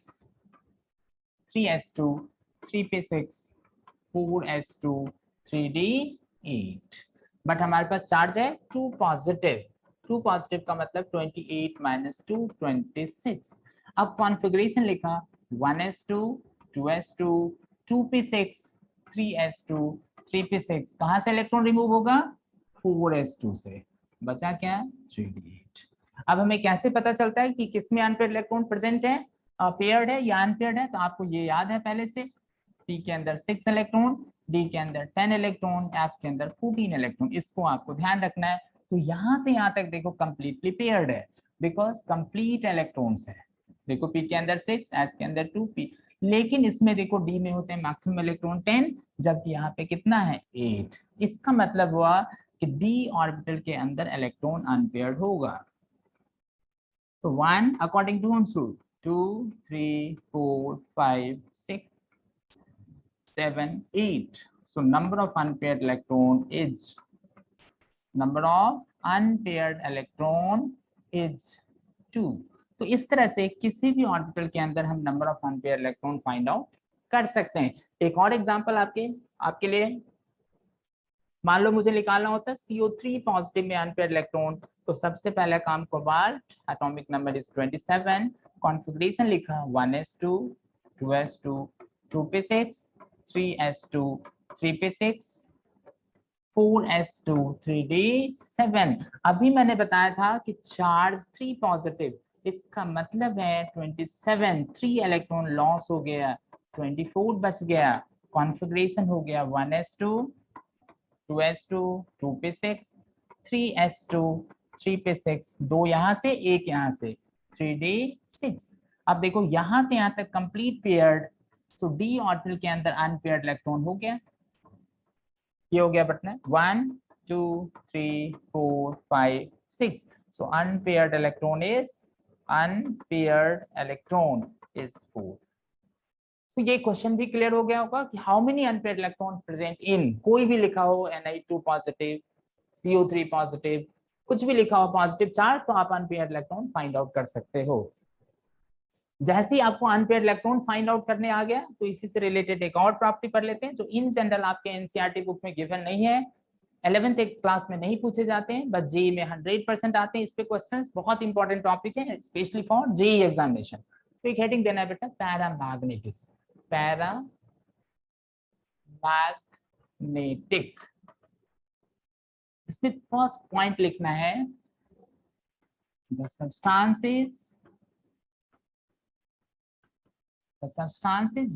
Speaker 1: 3s2 3p6 4s2 3d8। But हमारे पास चार्ज है 2 पॉजिटिव, 2 पॉजिटिव का मतलब 28 माइनस 2 26। अब कॉन्फ़िगरेशन लिखा 1s2 2s2 2p6 3s2 3p6, कहां से इलेक्ट्रॉन रिमूव होगा 4s2 से, बचा क्या 3d8। अब हमें कैसे पता चलता है कि किसमें अनपेयर्ड इलेक्ट्रॉन प्रेजेंट है, पेयर्ड है या अनपेयर्ड है, तो आपको ये याद है पहले से, P के अंदर 6 इलेक्ट्रॉन, D के अंदर 10 इलेक्ट्रॉन, F के अंदर 14 इलेक्ट्रॉन, इसको आपको ध्यान रखना है। तो यहाँ से यहाँ तक देखो कंप्लीटली पेयर्ड है, बिकॉज कंप्लीट इलेक्ट्रॉन्स है। देखो P के अंदर 6, S के अंदर 2p, लेकिन इसमें देखो D में होते हैं मैक्सिमम इलेक्ट्रॉन 10, जबकि यहाँ पे कितना है 8। इसका मतलब हुआ कि D ऑर्बिटल के अंदर इलेक्ट्रॉन अनपेयर्ड होगा। तो 1 according to ohms rule, 2 3 4 5 6 7 8, so number of unpaired electron is 2। तो इस तरह से किसी भी ऑर्बिटल के अंदर हम number of unpaired electron find out कर सकते हैं। एक और एग्जांपल आपके लिए, मान लो मुझे निकालना होता है CO3 पॉजिटिव में अनपेयर इलेक्ट्रॉन, तो सबसे पहला काम cobalt, atomic number is 27, configuration लिखा 1s2 2s2 2p6 3s2 3p6 4s2 3d7। अभी मैंने बताया था कि चार्ज 3 पॉजिटिव, इसका मतलब है 27, 3 इलेक्ट्रॉन लॉस हो गया, 24 बच गया, कॉन्फ़िगरेशन हो गया 1s2 2s2 2p6 3s2 3p6, 2 यहाँ से 1 यहाँ से, 3d6। अब देखो यहाँ से यहाँ तक कंप्लीट पेयर्ड, सो डी ऑर्बिटल के अंदर अनपेयर्ड इलेक्ट्रॉन हो गया, ये हो गया button 1 2 3 4 5 6, so unpaired electron is 4। तो ये क्वेश्चन भी क्लियर हो गया होगा कि how many unpaired electron present in, कोई भी लिखा हो Na2 पॉजिटिव, CO3 पॉजिटिव, कुछ भी लिखा हो पॉजिटिव चार्ज, तो आप अनपेयर्ड इलेक्ट्रॉन फाइंड आउट कर सकते हो। जैसे ही आपको अनपेयर्ड इलेक्ट्रॉन फाइंड आउट करने आ गया, तो इसी से रिलेटेड एक और प्रॉपर्टी पढ़ लेते हैं जो इन जनरल आपके एनसीईआरटी बुक में गिवन नहीं है, 11th क्लास में नहीं पूछे जाते हैं, बट जेई में 100% आते हैं इस पे क्वेश्चंस। बहुत इंपॉर्टेंट टॉपिक है स्पेशली फॉर जेई एग्जामिनेशन। तो एक हेडिंग देना है बेटा, पैरामैग्नेटिक्स, पैरामैग्नेटिक। इसमें फर्स्ट पॉइंट लिखना है, the substances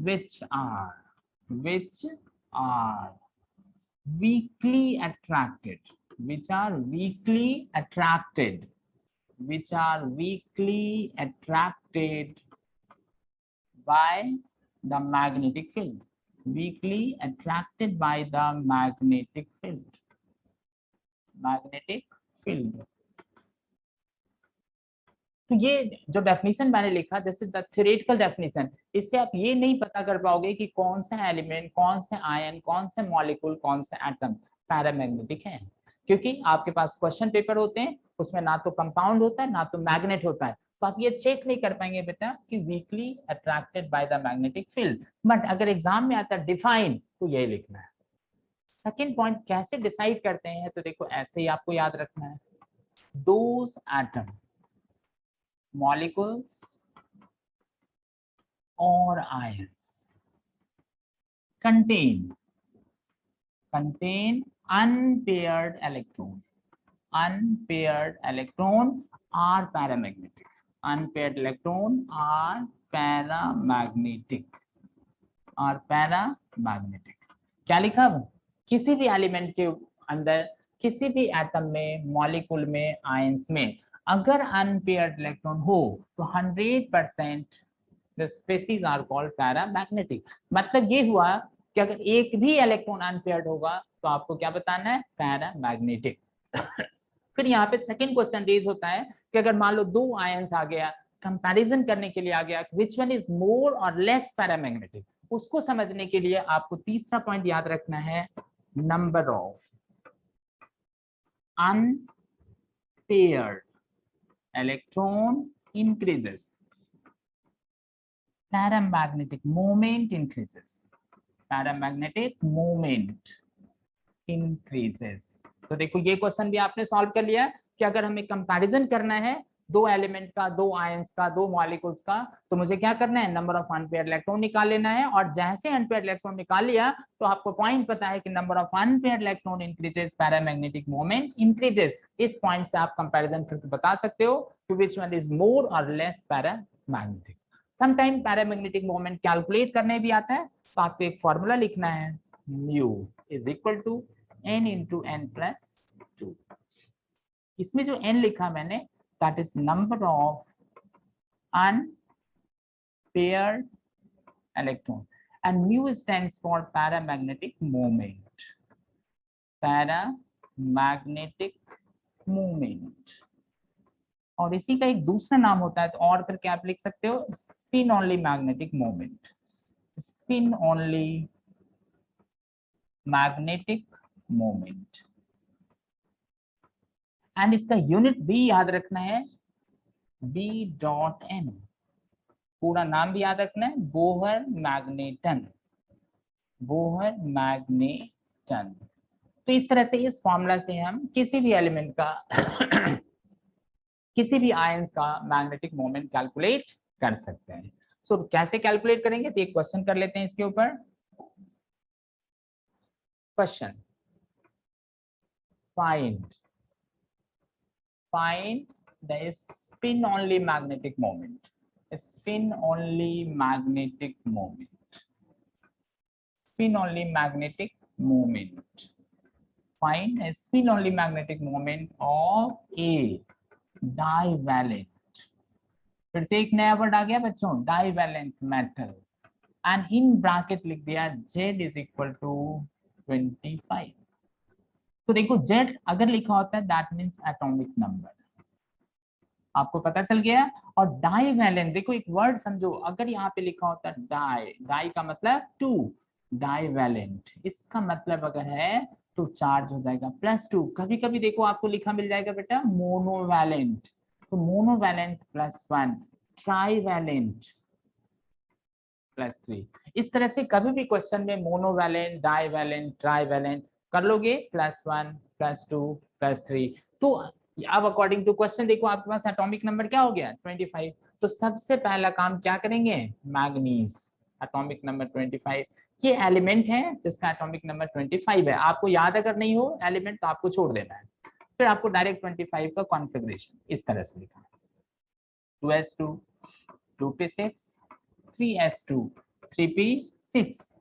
Speaker 1: which are weakly attracted, by the magnetic field, magnetic field। तो ये जो डेफिनेशन मैंने लिखा, this is the theoretical definition. इससे आप ये नहीं पता कर पाओगे कि कौन सा एलिमेंट, कौन से आयन, कौन से मॉलिक्यूल, कौन से एटम पैरामैग्नेटिक है, क्योंकि आपके पास क्वेश्चन पेपर होते हैं, उसमें ना तो कंपाउंड होता है ना तो मैग्नेट होता है, तो आप ये चेक नहीं कर पाएंगे बेटा कि weekly attracted by the magnetic field. But अगर एग्जाम में आता है डिफाइन, तो यही लिखना है। सेकेंड पॉइंट कैसे डिसाइड करते हैं, तो देखो ऐसे ही आपको याद रखना है, those atom, molecules or ions contain unpaired electron are paramagnetic, unpaired electron are paramagnetic। क्या लिखा, किसी भी एलिमेंट के अंदर, किसी भी एटम में, मॉलिक्यूल में, आयंस में अगर अनपेयर्ड इलेक्ट्रॉन हो तो 100% the species are called paramagnetic. मतलब ये हुआ कि अगर एक भी इलेक्ट्रॉन अनपेयर्ड होगा तो आपको क्या बताना है, पैरामैग्नेटिक। फिर यहाँ पे सेकंड क्वेश्चन रेज होता है कि अगर मान लो 2 आयंस आ गया, कंपैरिजन करने के लिए आ गया, व्हिच वन इज मोर और लेस पैरामैग्नेटिक, उसको समझने के लिए आपको तीसरा पॉइंट याद रखना है, number of unpaired electron increases, paramagnetic moment increases, paramagnetic moment increases. तो देखो ये क्वेश्चन भी आपने सॉल्व कर लिया कि अगर हमें कंपैरिजन करना है दो एलिमेंट का, दो आयंस का, दो मॉलिक्यूल्स का, तो मुझे क्या करना है, नंबर ऑफ अनपेयर्ड इलेक्ट्रॉन निकाल लेना है। और जैसे अनपेयर्ड इलेक्ट्रॉन निकाल लिया तो आपको पॉइंट पता है कि number of unpaired electron increases, paramagnetic moment increases. इस पॉइंट से आप कंपैरिजन करके बता सकते हो कि विच वन इज मोर और less paramagnetic. Sometime paramagnetic moment calculate करने भी आता है, तो आपको एक फॉर्मूला लिखना है, mu is equal to n into n plus 2। इसमें जो n लिखा मैंने, that is number of unpaired electron, and mu stands for paramagnetic moment, paramagnetic moment। और इसी का एक दूसरा नाम होता है, तो और करके आप लिख सकते हो spin only magnetic moment, spin only magnetic moment. And इसका यूनिट भी याद रखना है, B डॉट M, पूरा नाम भी याद रखना है, बोहर मैग्नेटन, बोहर मैग्नेटन। तो इस तरह से इस फॉर्मूला से हम किसी भी एलिमेंट का किसी भी आयंस का मैग्नेटिक मोमेंट कैलकुलेट कर सकते हैं। सो कैसे कैलकुलेट करेंगे, तो एक क्वेश्चन कर लेते हैं इसके ऊपर। Question, find the spin only magnetic moment, spin only magnetic moment, spin only magnetic moment, find a spin only magnetic moment of a divalent, फिर से एक नया वर्ड आ गया बच्चों, divalent metal, and in bracket लिख दिया Z इज इक्वल टू 25। तो देखो Z अगर लिखा होता है दैट मीन्स एटॉमिक नंबर, आपको पता चल गया। और डाईवैलेंट, देखो एक वर्ड समझो, अगर यहाँ पे लिखा होता है डाई, डाई का मतलब 2, डाईवैलेंट इसका मतलब अगर है तो चार्ज हो जाएगा +2। कभी कभी देखो आपको लिखा मिल जाएगा बेटा मोनोवैलेंट, तो मोनोवैलेंट +1, ट्राईवैलेंट +3। इस तरह से कभी भी क्वेश्चन में मोनोवैलेंट, डाईवैलेंट, ट्राईवैलेंट कर लोगे, +1, +2, +3। तो अब अकॉर्डिंग टू क्वेश्चन देखो आपके पास एटॉमिक नंबर क्या हो गया, 25। तो सबसे पहला काम क्या करेंगे, मैग्नीज, एटॉमिक नंबर 25। ये एलिमेंट है जिसका एटॉमिक नंबर 25 है। आपको याद अगर नहीं हो एलिमेंट तो आपको छोड़ देना है, फिर आपको डायरेक्ट 25 का कॉन्फ़िगरेशन इस तरह से लिखा है, 2s2 2p6 3s2 3p6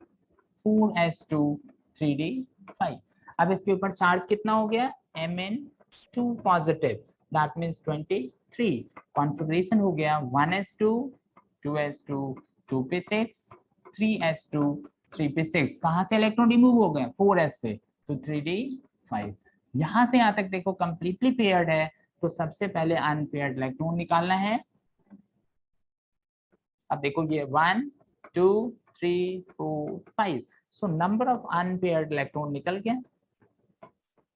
Speaker 1: 4s2 3d5। अब इसके ऊपर चार्ज कितना हो गया, Mn2 positive, that means 23। Configuration हो गया 1s2 2s2 2p6 3s2 3p6। कहां से इलेक्ट्रॉन रिमूव हो गए, 4s से, तो 3d5। यहां से यहां तक देखो कंप्लीटली पेयर्ड है, तो सबसे पहले अनपेयर्ड इलेक्ट्रॉन निकालना है। अब देखो ये 1 2 3 4 5, so number of unpaired electron निकल गया,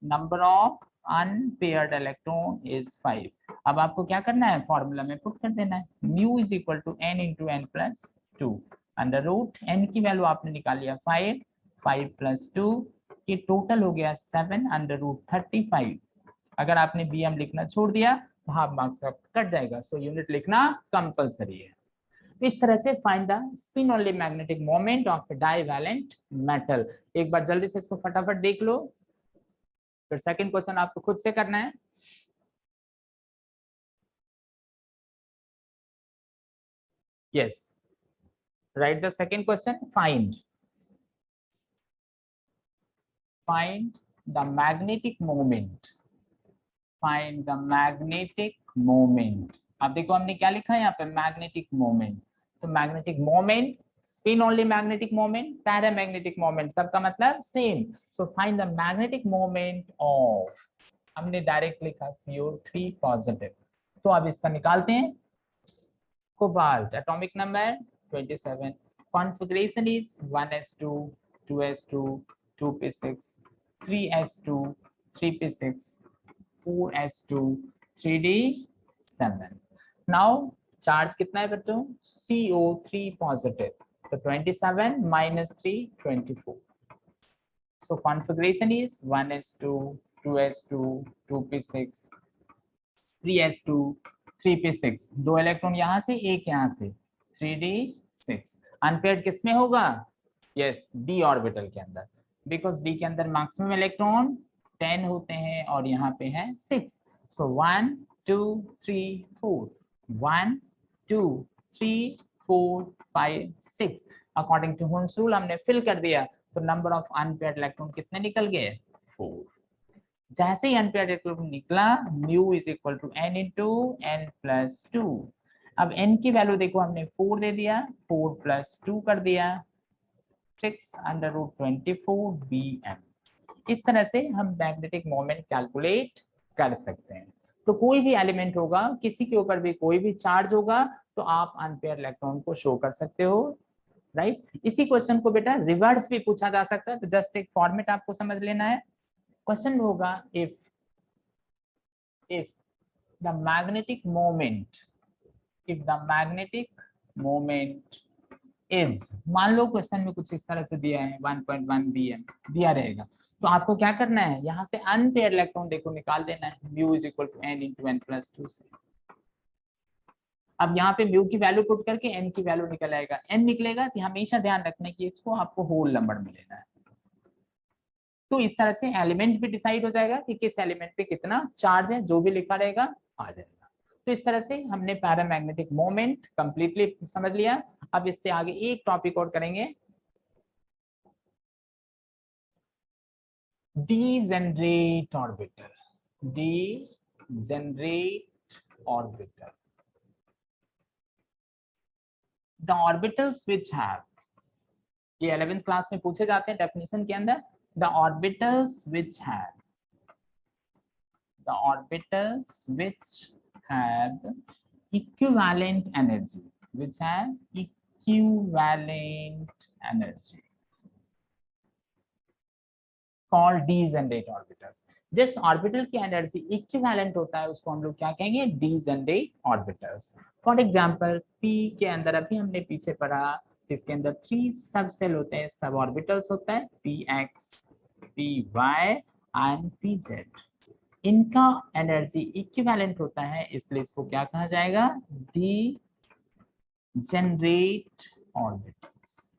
Speaker 1: number of unpaired electron is 5। अब आपको क्या करना है, फॉर्मूला में पुट कर देना है, mu is equal to n into n plus 2, under root n की वैल्यू आपने निकाल लिया 5, 5 + 2, ये टोटल हो गया 7 अंडर रूट 35। अगर आपने bm लिखना छोड़ दिया तो हाफ मार्क्स का कट जाएगा, सो यूनिट लिखना कंपलसरी है। इस तरह से find the spin only magnetic moment of divalent metal. एक बार जल्दी से इसको फटाफट देख लो, फिर सेकंड क्वेश्चन आपको खुद से करना है। Yes, right the second question, find the magnetic moment, find the magnetic moment. अब देखो हमने क्या लिखा है यहाँ पे, मैग्नेटिक मोमेंट, तो magnetic moment, spin only magnetic moment, paramagnetic moment, सबका मतलब same. So find the magnetic moment of, हमने डायरेक्ट लिखा CO3 पॉजिटिव, तो अब इसका निकालते हैं। Cobalt atomic number 27, configuration is 1s2, 2s2, 2p6, 3s2, 3p6, 4s2, 3d7. Now charge कितना है बच्चों? CO3 पॉजिटिव, तो 27 minus 3, 24. So configuration is 1s2, 2s2, 2p6, 3s2, 3p6. 2 electron यहाँ से, एक यहाँ से, 3d6. अनपेयर्ड किसमें होगा? यस, d ऑर्बिटल के अंदर, बिकॉज d के अंदर मैक्सिमम इलेक्ट्रॉन 10 होते हैं और यहाँ पे है 6. सो 1 2 3 4, 1 2 3 4 5 6. अकॉर्डिंग टू हुन्स रूल हमने फिल कर दिया, तो नंबर ऑफ अनपेयर्ड इलेक्ट्रॉन कितने निकल गए? 4. जैसे ही अनपेयर्ड इलेक्ट्रॉन निकला, mu is equal to n into n plus 2. अब n की वैल्यू देखो, हमने 4 दे दिया, 4 प्लस 2 कर दिया, 6 अंडर रूट 24 bm. इस तरह से हम मैग्नेटिक मोमेंट कैलकुलेट कर सकते हैं. तो कोई भी एलिमेंट होगा, किसी के ऊपर भी कोई भी चार्ज होगा, तो आप अनपेयर इलेक्ट्रॉन को शो कर सकते हो, राइट? इसी क्वेश्चन को बेटा रिवर्स भी पूछा जा सकता है, तो जस्ट एक फॉर्मेट आपको समझ लेना है. क्वेश्चन होगा if the magnetic moment is, मान लो क्वेश्चन में कुछ इस तरह से दिया है 1.1 bm दिया रहेगा, तो आपको क्या करना है, यहाँ से अनपेयर इलेक्ट्रॉन देखो निकाल देना है, mu is equal to n into n plus 2 से. अब यहाँ पे म्यू की वैल्यू पुट करके n की वैल्यू निकल आएगा, n निकलेगा तो हमेशा ध्यान रखना कि इसको आपको होल नंबर में लेना है. तो इस तरह से एलिमेंट भी डिसाइड हो जाएगा कि किस एलिमेंट पे कितना चार्ज है, जो भी लिखा रहेगा आ जाएगा. तो इस तरह से हमने पैरामैग्नेटिक मोमेंट कंप्लीटली समझ लिया. अब इससे आगे एक टॉपिक और करेंगे, degenerate orbital. The orbitals which have, ये 11th क्लास में पूछे जाते हैं डेफिनेशन के अंदर. The orbitals which have equivalent energy, called degenerate orbitals. जिस ऑर्बिटल की एनर्जी इक्विवेलेंट होता है उसको हम लोग क्या कहेंगे? degenerate orbitals. For example P के अंदर अभी हमने पीछे पढ़ा, इसके अंदर 3 सब सेल होते हैं, सब ऑर्बिटल्स होता है px, py एंड pz. इनका एनर्जी इक्विवेलेंट होता है, इसलिए इसको क्या कहा जाएगा? degenerate orbitals.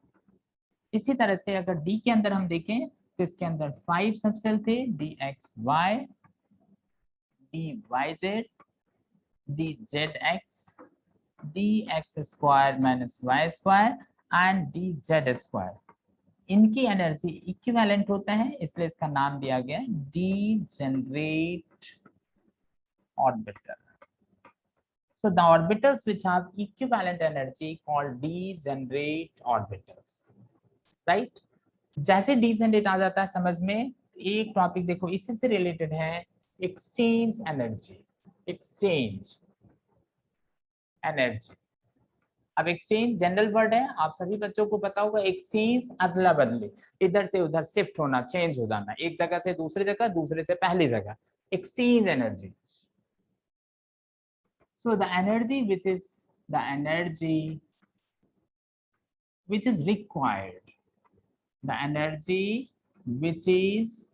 Speaker 1: इसी तरह से अगर D के अंदर हम देखें तो इसके अंदर 5 सबसेल थे, dxy, dyz, dzx, dx square minus y square and dz square. इनकी एनर्जी इक्विवेलेंट होता है, इसलिए इसका नाम दिया गया degenerate orbital. So the orbitals which have equivalent energy called degenerate orbitals, right? जैसे डिजेनरेट आ जाता है समझ में, एक टॉपिक देखो इसी से रिलेटेड है, एक्सचेंज एनर्जी. अब एक्सचेंज जनरल वर्ड है, आप सभी बच्चों को पता होगा. एक्सचेंज अदला बदली, इधर से उधर शिफ्ट होना, चेंज हो जाना, एक जगह से दूसरी जगह, दूसरे से पहली जगह, exchange energy. So the energy which is required, the energy which is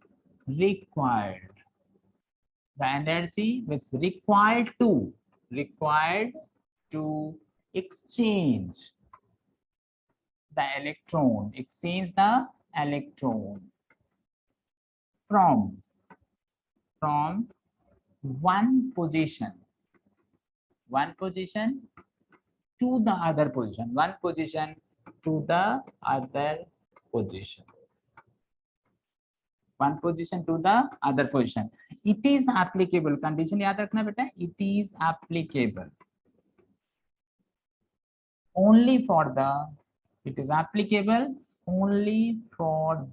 Speaker 1: required to exchange the electron from one position to the other position, it is applicable, condition याद रखना बेटा, it is applicable only for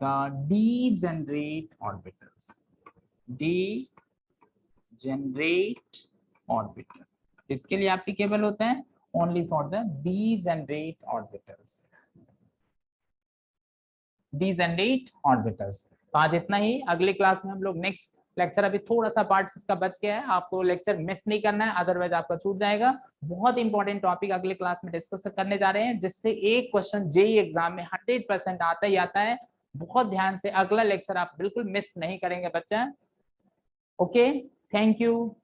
Speaker 1: the degenerate orbital. इसके लिए applicable होता है only for the degenerate orbitals. these and 8 orbitals. तो आज इतना ही, अगली क्लास में हम लोग नेक्स्ट लेक्चर, अभी थोड़ा सा पार्ट इसका बच गया है, आपको लेक्चर मिस नहीं करना है, अदरवाइज आपका छूट जाएगा। बहुत इंपॉर्टेंट टॉपिक अगले क्लास में डिस्कस करने जा रहे हैं, जिससे एक क्वेश्चन जेई एग्जाम में 100% आता ही आता है। बहुत ध्यान से अगला लेक्चर आप बिल्कुल मिस नहीं करेंगे बच्चा। Okay, thank you.